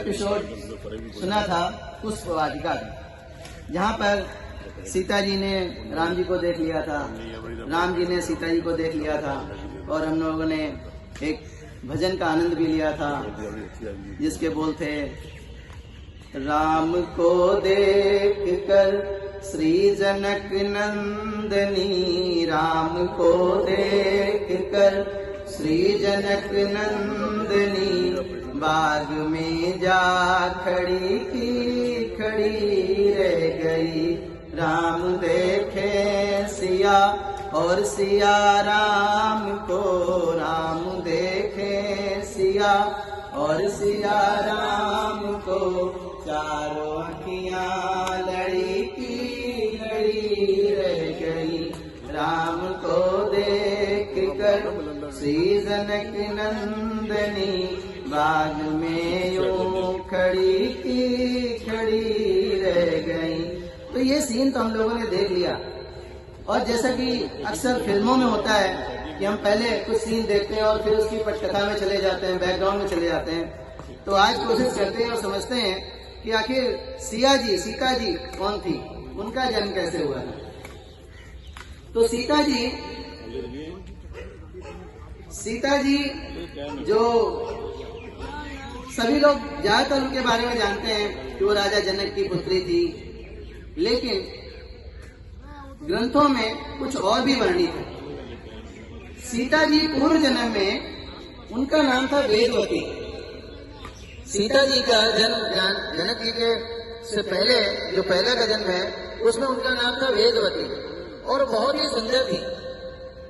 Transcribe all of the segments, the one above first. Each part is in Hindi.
एपिसोड सुना था पुष्प वाटिका का, जहाँ पर सीता जी ने राम जी को देख लिया था, राम जी ने सीता जी को देख लिया था और हम लोगों ने एक भजन का आनंद भी लिया था जिसके बोल थे, राम को देख कर श्री जनक नंदनी, राम को देख कर श्री जनक नंदनी, बाग में जा खड़ी की खड़ी रह गई, राम देखे सिया और सिया राम को, राम देखे सिया और सिया राम को, चारों अखियां लड़ी की लड़ी रह गई, राम को देख कर श्री जनक नंदनी, बाग में यूं खड़ी की खड़ी रह गई। तो ये सीन तो हम लोगों ने देख लिया, और जैसा कि अक्सर फिल्मों में होता है कि हम पहले कुछ सीन देखते हैं और फिर उसकी पटकथा में चले जाते हैं, बैकग्राउंड में चले जाते हैं। तो आज कोशिश करते हैं और समझते हैं कि आखिर सीता जी कौन थी, उनका जन्म कैसे हुआ था। तो सीता जी जो सभी लोग ज्यादातर उनके बारे में जानते हैं कि वो राजा जनक की पुत्री थी, लेकिन ग्रंथों में कुछ और भी वर्णित है। सीता जी पूर्व जन्म में उनका नाम था वेदवती। सीता जी का जन्म जनक जी के से पहले जो पहला का जन्म है उसमें उनका नाम था वेदवती, और बहुत ही सुंदर थी।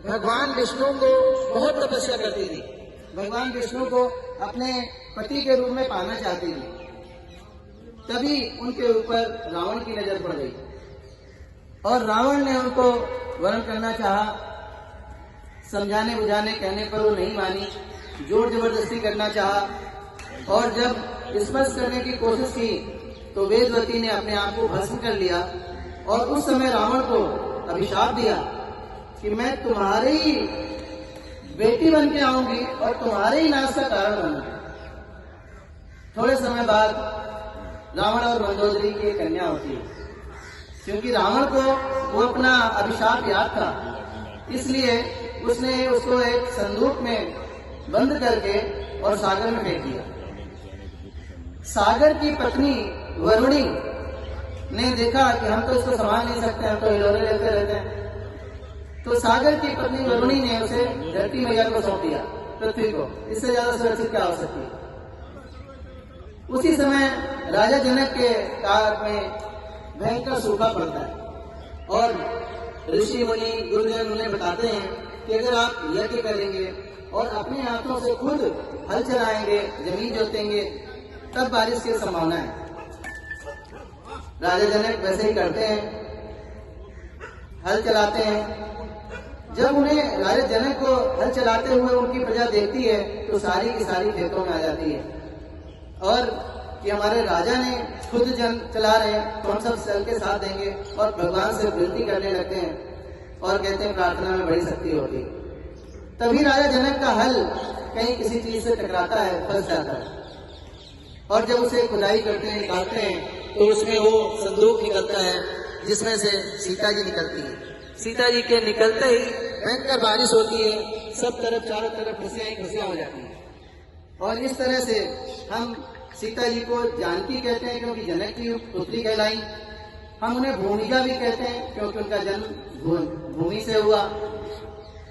भगवान विष्णु को बहुत तपस्या करती थी, भगवान विष्णु को अपने पति के रूप में पाना चाहती थी। तभी उनके ऊपर रावण की नजर पड़ गई और रावण ने उनको वरण करना चाहा, समझाने बुझाने कहने पर वो नहीं मानी, जोर जबरदस्ती करना चाहा, और जब स्पर्श करने की कोशिश की तो वेदवती ने अपने आप को भस्म कर लिया, और उस समय रावण को अभिशाप दिया कि मैं तुम्हारी ही बेटी बन के आऊंगी और तुम्हारे ही नाश का कारण बनूंगी। थोड़े समय बाद रावण और मंदोदरी की कन्या होती है। क्योंकि रावण को वो अपना अभिशाप याद था, इसलिए उसने उसको एक संदूक में बंद करके और सागर में फेंक दिया। सागर की पत्नी वरुणी ने देखा कि हम तो इसको संभाल नहीं सकते, हम तो हिलोरे लेते रहते हैं। तो सागर की पत्नी वरुणी ने उसे धरती मैया को सौंप दिया, पृथ्वी को। इससे ज्यादा सुरक्षित क्या हो सकती है। उसी समय राजा जनक के काल में भयंकर सूखा पड़ता है, और ऋषि मुनि गुरुजन उन्हें बताते हैं कि अगर आप यज्ञ करेंगे और अपने हाथों से खुद हल चलाएंगे, जमीन जोतेंगे, तब बारिश की संभावना है। राजा जनक वैसे ही करते हैं, हल चलाते हैं। जब उन्हें राजा जनक को हल चलाते हुए उनकी प्रजा देखती है तो सारी की सारी खेतों में आ जाती है, और कि हमारे राजा ने खुद जन चला रहे हैं तो हम सब चल के साथ देंगे, और भगवान से विनती करने लगते हैं और कहते हैं प्रार्थना में बड़ी शक्ति होती। तभी राजा जनक का हल कहीं किसी चीज से टकराता है, फंस जाता है, और जब उसे खुदाई करते हैं, निकालते हैं, तो उसमें वो संदूक निकलता है जिसमें से सीता जी निकलती है। सीता जी के निकलते ही भयंकर बारिश होती है, सब तरफ चारों तरफ खुशियां ही खुशियां हो जाती हैं। और इस तरह से हम सीता जी को जानकी कहते हैं क्योंकि जनक की पुत्री कहलाई। हम उन्हें भूमिका भी कहते हैं क्योंकि उनका जन्म भूमि से हुआ,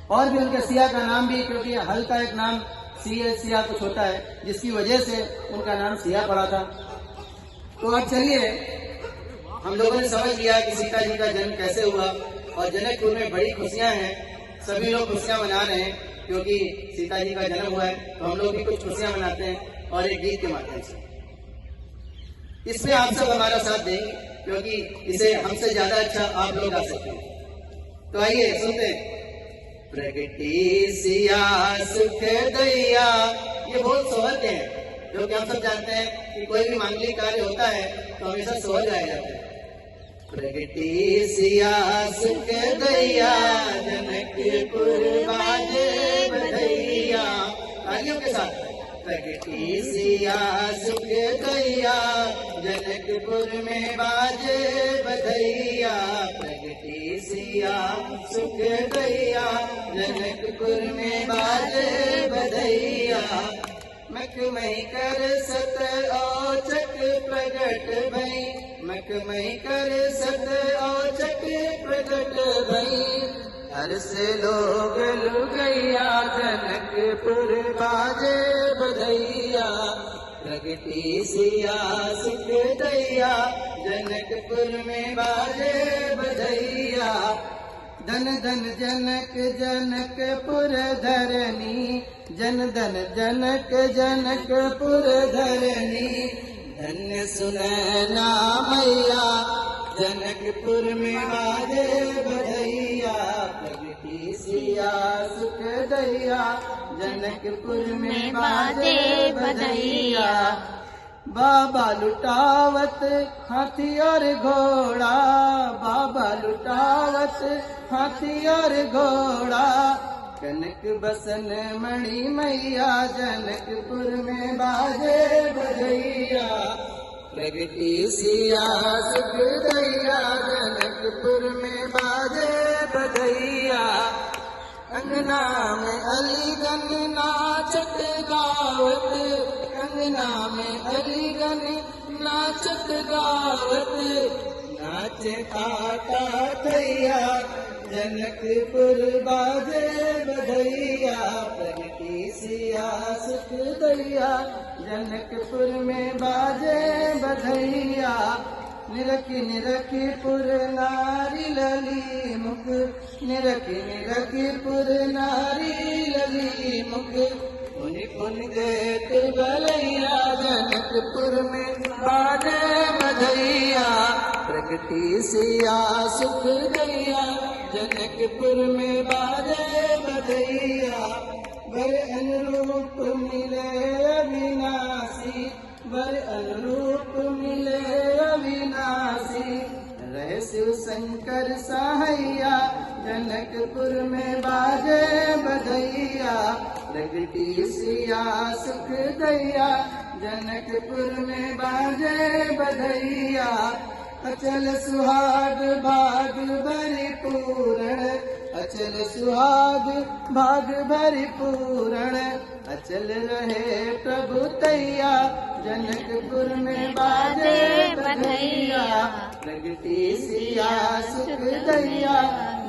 और भी उनके सिया का नाम भी, क्योंकि हल का एक नाम सिया कुछ होता है जिसकी वजह से उनका नाम सिया पड़ा था। तो अब चलिए, हम लोगों ने समझ लिया कि सीता जी का जन्म कैसे हुआ, और जनकपुर में बड़ी खुशियां हैं, सभी लोग खुशियां मना रहे हैं क्योंकि सीता जी का जन्म हुआ है। तो हम लोग भी कुछ खुशियां मनाते हैं और एक गीत के माध्यम से। इसमें आप सब हमारा साथ देंगे क्योंकि इसे हमसे ज्यादा अच्छा आप लोग गा सकते हैं। तो आइए सुनते हैं। प्रगति सिया सुख दैया, ये बहुत सोहर के हैं, जो कि हम सब जानते हैं कि कोई भी मांगलिक कार्य होता है तो हमेशा सोहर गाया जाता है। प्रगति सिया सुख दैया, जनकपुर बाजे बधैया। तालियों के साथ प्रगटी सिया सुख दैया, जनकपुर में बाजे बधैया। प्रगटी सिया सुख दैया, जनकपुर में बाजे बधैया। मखमई कर सत औचक प्रगट भई, मखमई कर सत औचक प्रगट भई। हर से लोग लुगैया, जनकपुर बाजे बधैया। प्रगटी सिया सुख दैया, जनकपुर में बाजे बधैया। धन धन जनक जनकपुर धरनी, जन धन जनक जनकपुर धरनी। धन्य सुनैना मैया, जनकपुर में बाजे बधैया। प्रगटी सिया सुख दैया, जनकपुर में बाजे बधैया। बाबा लुटावत हाथी और घोड़ा, बाबा लुटावत हाथी और घोड़ा। कनक बसन मणि मैया, जनकपुर में बाजे बधैया। प्रगटी सिया सुख दैया, जनकपुर में बाजे बधैया। अंगना में अलीगन नाचत गावत, अंगना में अलीगन नाचत गावत। नाचे काटा थैया, जनकपुर बाजे बधैया। प्रगटी सिया सुख दैया, जनकपुर में बाजे बधैया। निरखी निरखी पुर नारी लली मुख, निरखी निरखी पुर नारी लली मुख। पुनि पुनि देत भलैया, जनकपुर में बाजे बधैया। प्रगटी सिया सुख दैया, जनकपुर में बाजे बधैया। वर अनुरूप मिले अविनाशी, वर अनुरूप मिले अविनाशी। रहे शिव शंकर सहाया, जनकपुर में बाजे बधैया। प्रगटी सिया सुख दैया, जनकपुर में बाजे बधैया। अचल सुहाग भाग भरिपूरण, अचल सुहाग भाग भरिपूरण। अचल रहे प्रभु तैया, जनकपुर में बाजे बधैया। प्रगटी सिया सुख दैया,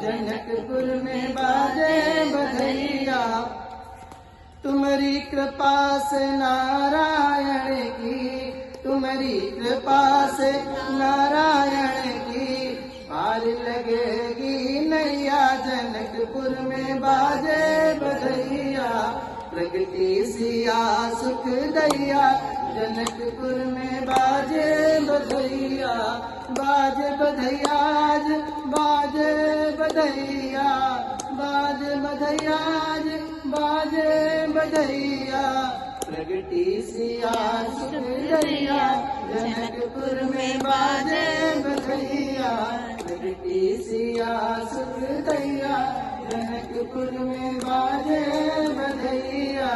जनकपुर में बाजे बधैया। तुम्हारी कृपा से नारायण की, तुम्हारी कृपा से नारायण की। पार लगेगी नैया, जनकपुर में बाजे बधैया। प्रगटी सिया सुख दैया, जनकपुर में बाजे बधैया। बाजे बधैया बाजे बधैया, बाजे बधैया बाजे बधैया। प्रगटी सिया सुख दैया, जनकपुर में बाजे बधैया। प्रगटी सिया सुख दैया, जनकपुर में बाजे बधैया।